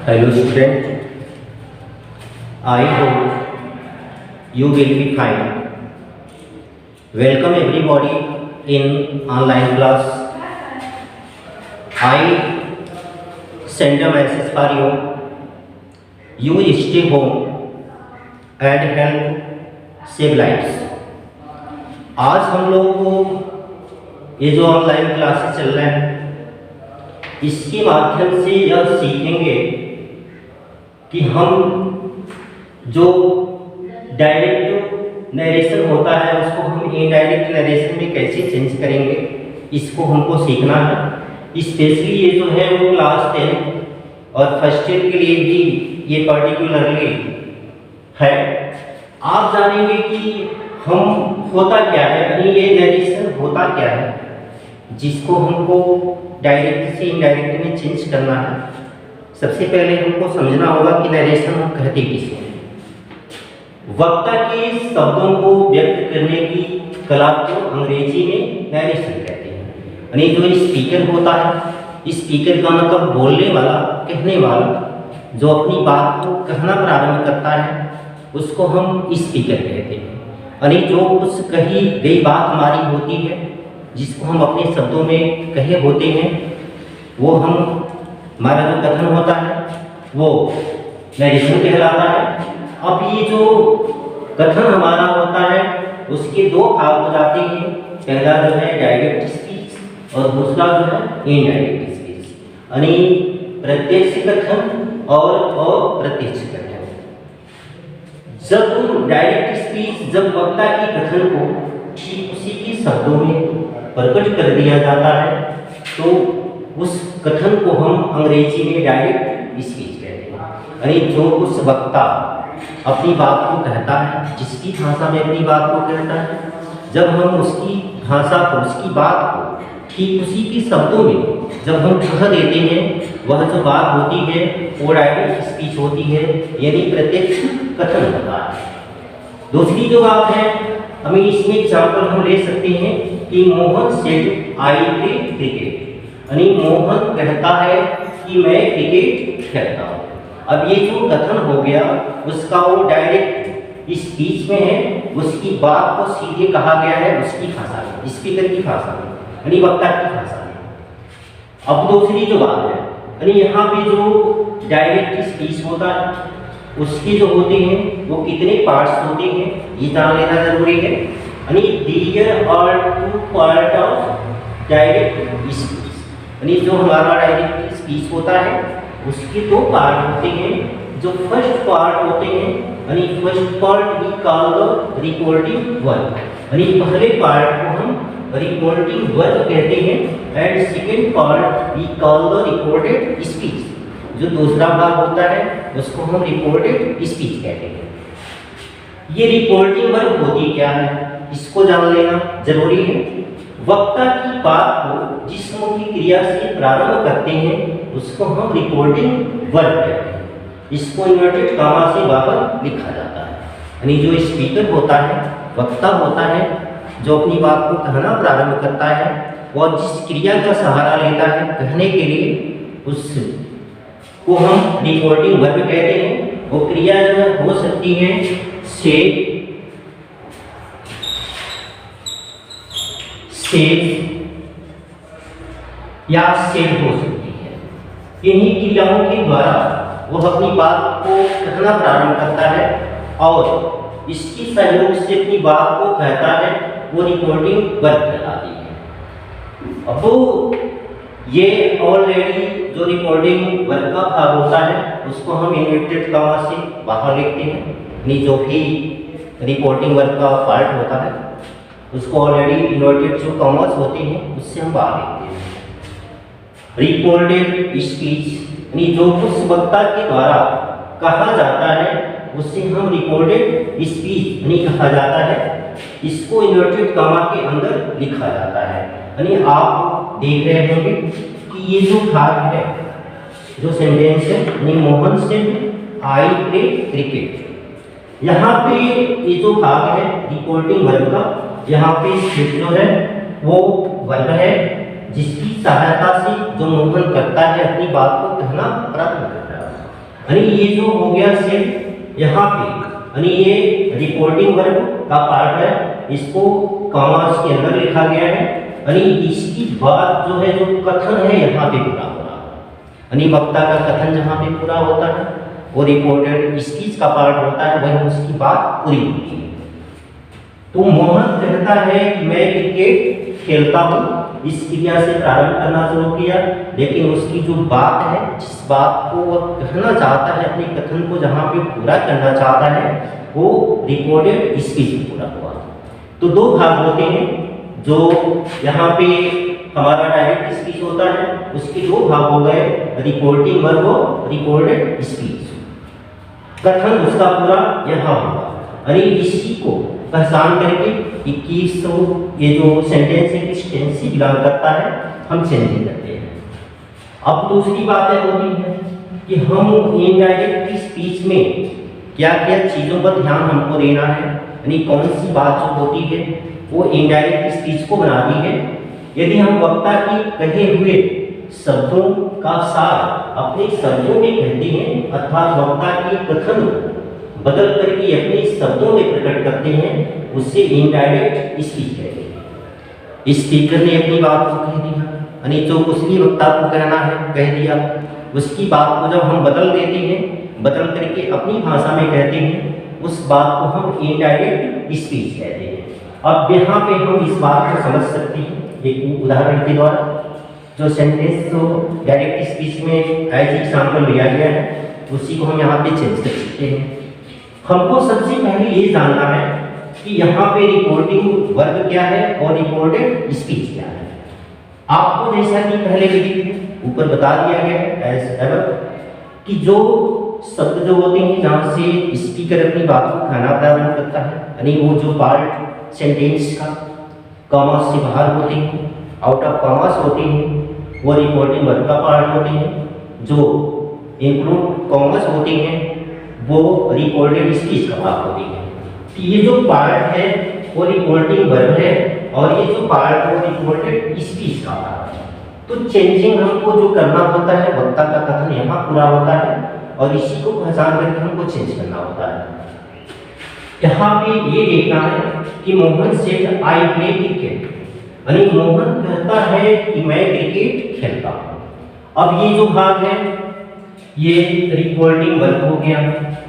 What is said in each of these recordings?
Hello student, I hope you will be fine. Welcome everybody in online class. I send a message for you. You stay home and help save lives. आज हम लोग को ये जो online classes चल रहे हैं इसके माध्यम से यह सीखेंगे कि हम जो डायरेक्ट नरेशन होता है उसको हम इनडायरेक्ट नरेशन में कैसे चेंज करेंगे, इसको हमको सीखना है। स्पेशली ये जो है वो क्लास 10 और फर्स्ट ईयर के लिए भी ये पर्टिकुलरली है। आप जानेंगे कि हम होता क्या है, यानी ये नरेशन होता क्या है जिसको हमको डायरेक्ट से इनडायरेक्ट में चेंज करना है। सबसे पहले हमको समझना होगा कि नरेशन हम कहते किसे हैं। वक्ता के शब्दों को व्यक्त करने की कला को अंग्रेजी में नरेशन कहते हैं। यानी जो स्पीकर होता है, स्पीकर का मतलब बोलने वाला, कहने वाला, जो अपनी बात को कहना प्रारंभ करता है उसको हम स्पीकर कहते हैं। यानी जो उस कही गई बात हमारी होती है जिसको हम अपने शब्दों में कहे होते हैं वो हम हमारा जो कथन होता है वो नरेशन कहलाता है। अब ये जो कथन हमारा होता है उसके दो भाग हो जाते हैं। पहला जो है डायरेक्ट स्पीच और दूसरा जो है इनडायरेक्ट स्पीच, यानी प्रत्यक्ष कथन और अप्रत्यक्ष कथन। जब डायरेक्ट स्पीच, जब वक्ता के कथन को ठीक उसी के शब्दों में प्रकट कर दिया जाता है तो उस कथन को हम अंग्रेजी में डायरेक्ट स्पीच कहते हैं। यानी जो उस वक्ता अपनी बात को कहता है, जिसकी भाषा में अपनी बात को कहता है, जब हम उसकी भाषा को, उसकी बात को ठीक उसी के शब्दों में जब हम कह देते हैं, वह जो बात होती है वो डायरेक्ट स्पीच होती है, यानी प्रत्यक्ष कथन होता है। दूसरी जो बात है, हमें इसमें एग्जाम्पल हम ले सकते हैं कि Mohan said I play cricket, यानी मोहन कहता है कि मैं क्रिकेट खेलता हूँ। अब ये जो कथन हो गया उसका वो डायरेक्ट स्पीच में है, उसकी बात को सीधे कहा गया है उसकी भाषा में, स्पीकर की भाषा में, यानी वक्ता की भाषा में। अब दूसरी जो बात है, यानी यहाँ पे जो डायरेक्ट स्पीच होता है उसके जो होते हैं वो कितने पार्ट्स होते हैं ये जान लेना जरूरी है। यानी there are 2 part of direct speech, यानी जो हमारा डायरेक्ट स्पीच होता है उसके 2 पार्ट होते हैं। जो फर्स्ट पार्ट होते हैं, यानी first part we call the recording verb, यानी पहले पार्ट को हम रिकॉर्डिंग वर्ब कहते हैं, and second part we call the recorded speech. जो दूसरा भाग होता है उसको हम रिकॉर्डेड स्पीच कहते हैं। ये रिकॉर्डिंग वर्ब होती क्या है इसको जान लेना जरूरी है। वक्ता की बात को जिस मुख्य क्रिया से प्रारंभ करते हैं उसको हम रिकॉर्डिंग वर्ब कहते हैं। इसको इन्वर्टेड कामा से बाहर लिखा जाता है। यानी जो स्पीकर होता है, वक्ता होता है, जो अपनी बात को कहना प्रारंभ करता है और जिस क्रिया का सहारा लेता है कहने के लिए, उस को हम रिकॉर्डिंग वर्ब कहते हैं। वो क्रिया जो हो सकती है से, या सेड हो सकती है। इन्हीं क्रियाओं के द्वारा वह अपनी बात को कहना प्रारंभ करता है और इसके सहयोग से अपनी बात को कहता है, वो रिकॉर्डिंग वर्ब कहलाती है। अब तो ये ऑलरेडी जो रिकॉर्डिंग वर्ब का भाग होता है उसको हम इन्वर्टेड कामा से बाहर लिखते हैं, यानी जो भी रिकॉर्डिंग वर्ब का पार्ट होता है उसको ऑलरेडी इन्वर्टेड जो कॉमास होते हैं उससे हम बाहर लिखते हैं। रिकॉर्डेड स्पीच, यानी जो उस वक्ता के द्वारा कहा जाता है उससे हम रिकॉर्डेड स्पीच यानी कहा जाता है। इसको इन्वर्टेड कामा के अंदर लिखा जाता है। यानी आप देख रहे होंगे कि ये जो भाग है, जो सेंटेंस है, यानी Mohan said I play cricket, यहाँ पे ये जो भाग है रिकॉर्डिंग वर्ब का, यहाँ पे सेड जो है वो वर्ब है जिसकी सहायता से जो मोहन करता है अपनी बात को कहना प्रारंभ करता है। यानी ये जो हो गया सेट यहाँ पे, यानी ये रिपोर्टिंग वर्ब का पार्ट है, इसको कॉमास के अंदर लिखा गया है। यानी इसकी बात जो है, जो कथन है यहाँ पे पूरा हो रहा है। यानी वक्ता का कथन जहाँ पे पूरा होता है वो रिपोर्टेड स्पीच का पार्ट होता है, वही उसकी बात पूरी होती है। तो मोहन कहता है कि मैं क्रिकेट खेलता हूँ, इस क्रिया से प्रारंभ करना शुरू किया, लेकिन उसकी जो बात है, जिस बात को वह कहना चाहता है, अपने कथन को जहाँ पे पूरा करना चाहता है, वो रिपोर्टेड स्पीच में पूरा हुआ। तो दो भाग होते हैं, जो यहाँ पे हमारा डायरेक्ट स्पीच होता है, उसके दो भाग हो गए, रिपोर्टिंग वर्ब और रिपोर्टेड स्पीच। कथन उसका पूरा यहाँ होगा। अरे इसी को पहचान करके 2100 ये जो सेंटेंस है किस टेंस से बिलोंग करता है, हम चेंजिंग करते हैं। अब दूसरी बात है होती है कि हम इनडायरेक्ट स्पीच में क्या क्या चीज़ों पर ध्यान हमको देना है, यानी कौन सी बात जो होती है वो इनडायरेक्ट स्पीच को बनाती है। यदि हम वक्ता की कहे हुए शब्दों का सार अपने शब्दों में कहते हैं, अर्थात वक्ता के कथन बदल करके अपने शब्दों में प्रकट करते हैं, उससे इनडायरेक्ट स्पीच कहते हैं। स्पीकर ने अपनी बात को कह दिया, यानी जो कुछ भी वक्ता को कहना है कह दिया, उसकी बात को जब हम बदल देते हैं, बदल करके अपनी भाषा में कहते हैं, उस बात को हम इनडायरेक्ट स्पीच कहते हैं। अब यहाँ पे हम इस बात को समझ सकते हैं एक उदाहरण के द्वारा। जो सेंटेंस जो डायरेक्ट स्पीच में एज एग्जाम्पल लिया गया है, उसी को हम यहाँ पे चेंज कर सकते हैं। हमको सबसे पहले ये जानना है कि यहाँ पे रिपोर्टिंग वर्ब क्या है और रिपोर्टेड स्पीच क्या है। आपको जैसा कि पहले भी ऊपर बता दिया गया है एज एवर कि जो शब्द जो होते हैं जहाँ से स्पीकर अपनी बात को कहना प्रारंभ करता है, यानी वो जो पार्ट सेंटेंस का कॉमास से बाहर होते हैं, आउट ऑफ कॉमास होते हैं, वो रिपोर्टिंग वर्ब का पार्ट होते हैं। जो इंक्लूड कॉमास होते हैं वो रिपोर्टेड स्पीच का पार्ट होते हैं। तो ये जो पार्ट है वो रिपोर्टिंग वर्ब है और ये जो पार्ट है वो रिपोर्टेड स्पीच का पार्ट है। तो चेंजिंग हमको जो करना होता है, वक्ता का कथन यहाँ पूरा होता है और इसी को पहचान करके हमको चेंज करना होता है। यहाँ पे ये देखना है कि Mohan said I play cricket, यानी मोहन कहता है कि मैं क्रिकेट खेलता हूँ। अब ये जो भाग है ये रिपोर्टिंग वर्ब हो गया,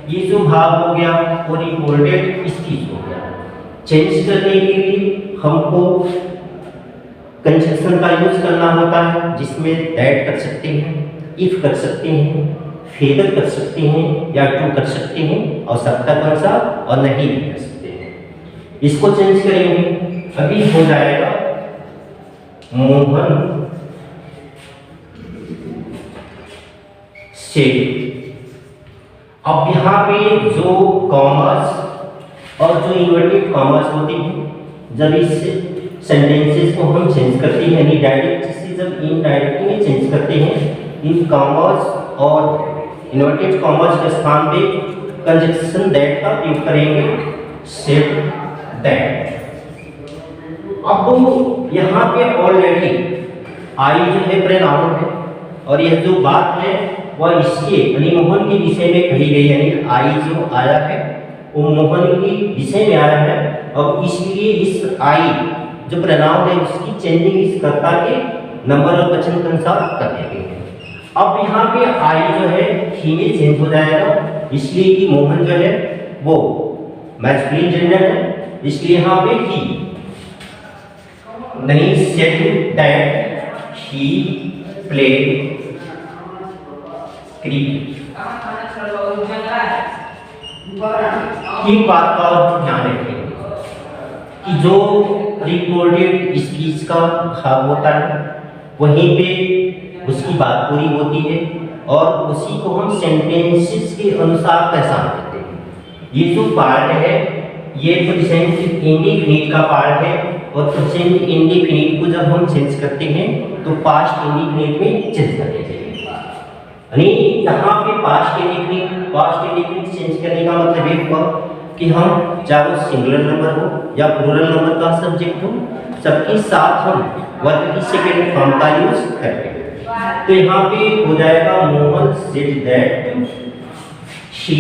ये जो भाग हो गया वो रिपोर्टेड स्पीच हो गया। चेंज करने के लिए हमको कंजंक्शन का यूज करना होता है, जिसमें दैट कर सकते हैं, इफ कर सकते हैं, फेदर कर सकते हैं या टू कर सकते हैं और सत्ता कौन सा और नहीं भी कर सकते हैं। इसको चेंज करेंगे, अभी हो जाएगा मोहन से। अब यहाँ पे जो कॉमर्स और जो इन्वर्टेड कॉमर्स होती है, जब इस सेंटेंसेस को हम चेंज करते हैं, यानी डायरेक्ट से जब इनडायरेक्ट में चेंज करते हैं, इन कॉमर्स और इन्वर्टेड कॉमर्स के स्थान पे कंजंक्शन दैट का उपयोग करेंगे, सेड दैट। अब यहाँ पे ऑलरेडी आई जो है प्रोनाउन है और यह जो बात है वह इसके यानी मोहन के विषय में कही गई, यानी आई जो आया है वो मोहन के विषय में आया है और इसलिए इस आई जो प्रोनाउन है उसकी चेंजिंग इस कर्ता के नंबर और वचन के अनुसार कर देंगे। अब यहाँ पे आई जो है ही में चेंज हो जाएगा, इसलिए कि मोहन जो है वो मैस्कुलिन जेंडर है, इसलिए यहाँ पे ही नहीं, said that he play cricket. एक बात का ध्यान रखें कि जो रिपोर्टेड स्पीच का भाग होता है वहीं पे उसकी बात पूरी होती है और उसी को हम सेंटेंसेस के अनुसार पहचान करते हैं। ये जो पार्ट है ये प्रेजेंट इंडिफिनिट का पार्ट है और प्रेजेंट इंडिफिनिट को जब हम चेंज करते हैं तो पास्ट इंडिफिनिट में चेंज कर देते हैं। यानी यहाँ पे पास्ट इंडिफिनिट चेंज करने का मतलब ये हुआ कि हम चाहे वो सिंगुलर नंबर हो या प्लूरल नंबर का सब्जेक्ट हो, सबके साथ हम वर्ब की सेकेंड फॉर्म का यूज करते हैं। तो यहाँ पे हो जाएगा Mohan said that she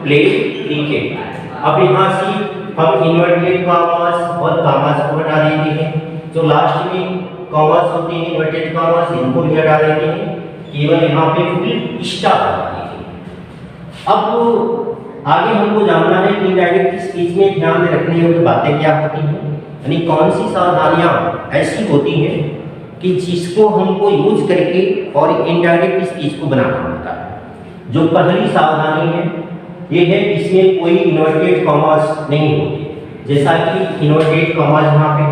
played cricket. अब यहाँ से हम इन्वर्टेड कॉमास और कॉमास को हटा देते हैं, जो लास्ट में कॉमास होते हैं इन्वर्टेड कॉमास, इनको भी हटा देते हैं, केवल यहाँ पे फुल स्टॉप लगा देते हैं। अब आगे हमको जानना है कि इनडायरेक्ट स्पीच में ध्यान रखने योग्य बातें क्या होती हैं, यानी कौन सी सावधानियां ऐसी होती हैं कि जिसको हमको यूज करके और इनडायरेक्ट स्पीच को बनाना होता है। जो पहली सावधानी है ये है इसमें कोई इन्वर्टेड कॉमास नहीं होते, जैसा कि इन्वर्टेड कॉमास यहाँ पे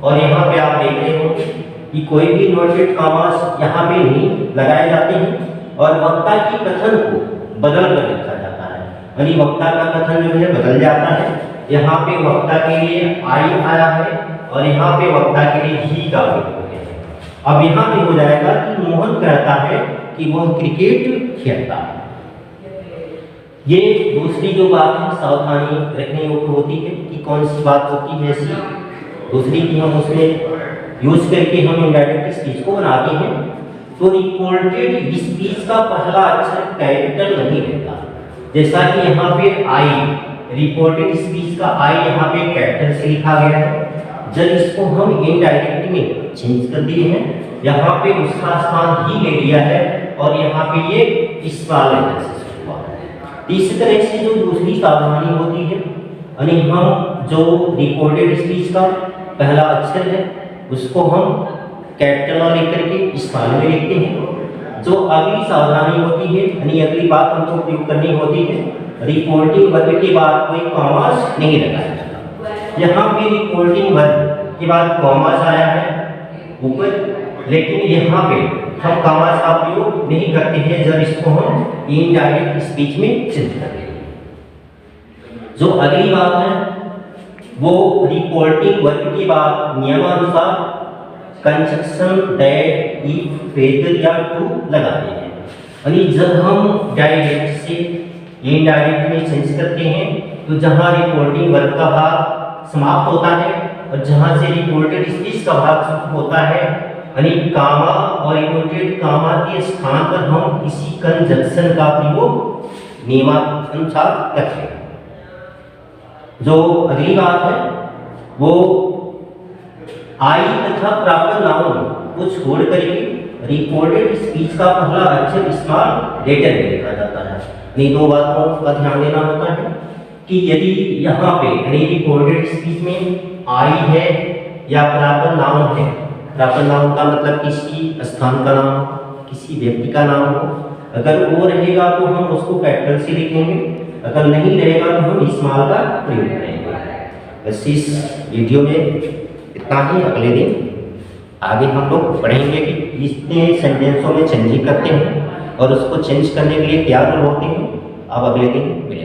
और यहाँ पे आप देख रहे हो कि कोई भी इन्वर्टेड कॉमास यहाँ पे नहीं लगाए जाते हैं और वक्ता की कथन को बदल कर लिखा जाता है, यानी वक्ता का कथन जो है बदल जाता है। यहाँ पे वक्ता के लिए आई आया है और यहाँ पे वक्ता के लिए ही का प्रयोग है। अब यहाँ पे हो जाएगा कि मोहन कहता है कि वह क्रिकेट खेलता है। ये दूसरी जो बात है सावधानी रखने योग्य होती है कि कौन सी बात होती है ऐसी दूसरी की हम उसमें यूज करके हम इनडायरेक्ट स्पीच को बनाते हैं। तो रिपोर्टेड स्पीच का पहला अक्षर कैपिटल नहीं रहता, जैसा कि यहाँ पे आई, रिपोर्टेड स्पीच का आई यहाँ पे कैपिटल से लिखा गया है। जब इसको हम इनडायरेक्ट में चेंज कर दिए हैं, यहाँ पे उसका स्थान ही ले लिया है और यहाँ पे ये स्मॉल लेटर से शुरू हुआ है। इसी तरह से जो दूसरी सावधानी होती है, यानी हम जो रिपोर्टेड स्पीच का पहला अक्षर है उसको हम कैपिटल में लेकर के स्मॉल में लिखते हैं। जो अगली सावधानी होती है, यानी अगली बात हमको प्रयोग करनी होती है, रिपोर्टिंग वर्ब के बाद कोई कॉमास नहीं लगाया जाता। यहाँ पे रिपोर्टिंग वर्ब के बाद कॉमास आया है ऊपर, लेकिन यहाँ पे हम कॉमास का प्रयोग नहीं करते हैं जब इसको हम इनडायरेक्ट स्पीच में चेंज करते हैं। जो अगली बात है वो रिपोर्टिंग वर्ब के बाद नियमानुसार कंजक्शन दैट, इफ, वेदर या टू लगाते हैं। यानी जब हम डायरेक्ट से इनडायरेक्ट में चेंज करते हैं तो जहां रिपोर्टिंग वर्ब का भाग समाप्त होता है और जहां से रिपोर्टेड स्पीच का भाग शुरू होता है, यानी कामा और इन्वर्टेड कामा के स्थान पर हम किसी कंजक्शन का प्रयोग नियमानुसार करते हैं। जो अगली बात है वो आई तथा प्रॉपर नाउन को छोड़ करके रिपोर्टेड स्पीच का पहला अक्षर स्मॉल लेटर में लिखा जाता है। इन दो बातों का ध्यान देना होता है कि यदि यहाँ पे यानी रिपोर्टेड स्पीच में आई है या प्रॉपर नाउन है, प्रॉपर नाउन का मतलब किसी स्थान का नाम, किसी व्यक्ति का नाम हो, अगर वो रहेगा तो हम उसको कैपिटल से लिखेंगे, अगर नहीं रहेगा तो हम स्मॉल का प्रयोग करेंगे। बस इस वीडियो में इतना ही। अगले दिन आगे हम लोग पढ़ेंगे कि इतने सेंटेंसों में चेंजिंग करते हैं और उसको चेंज करने के लिए क्या रूल होते हैं। अब अगले दिन मिलेंगे।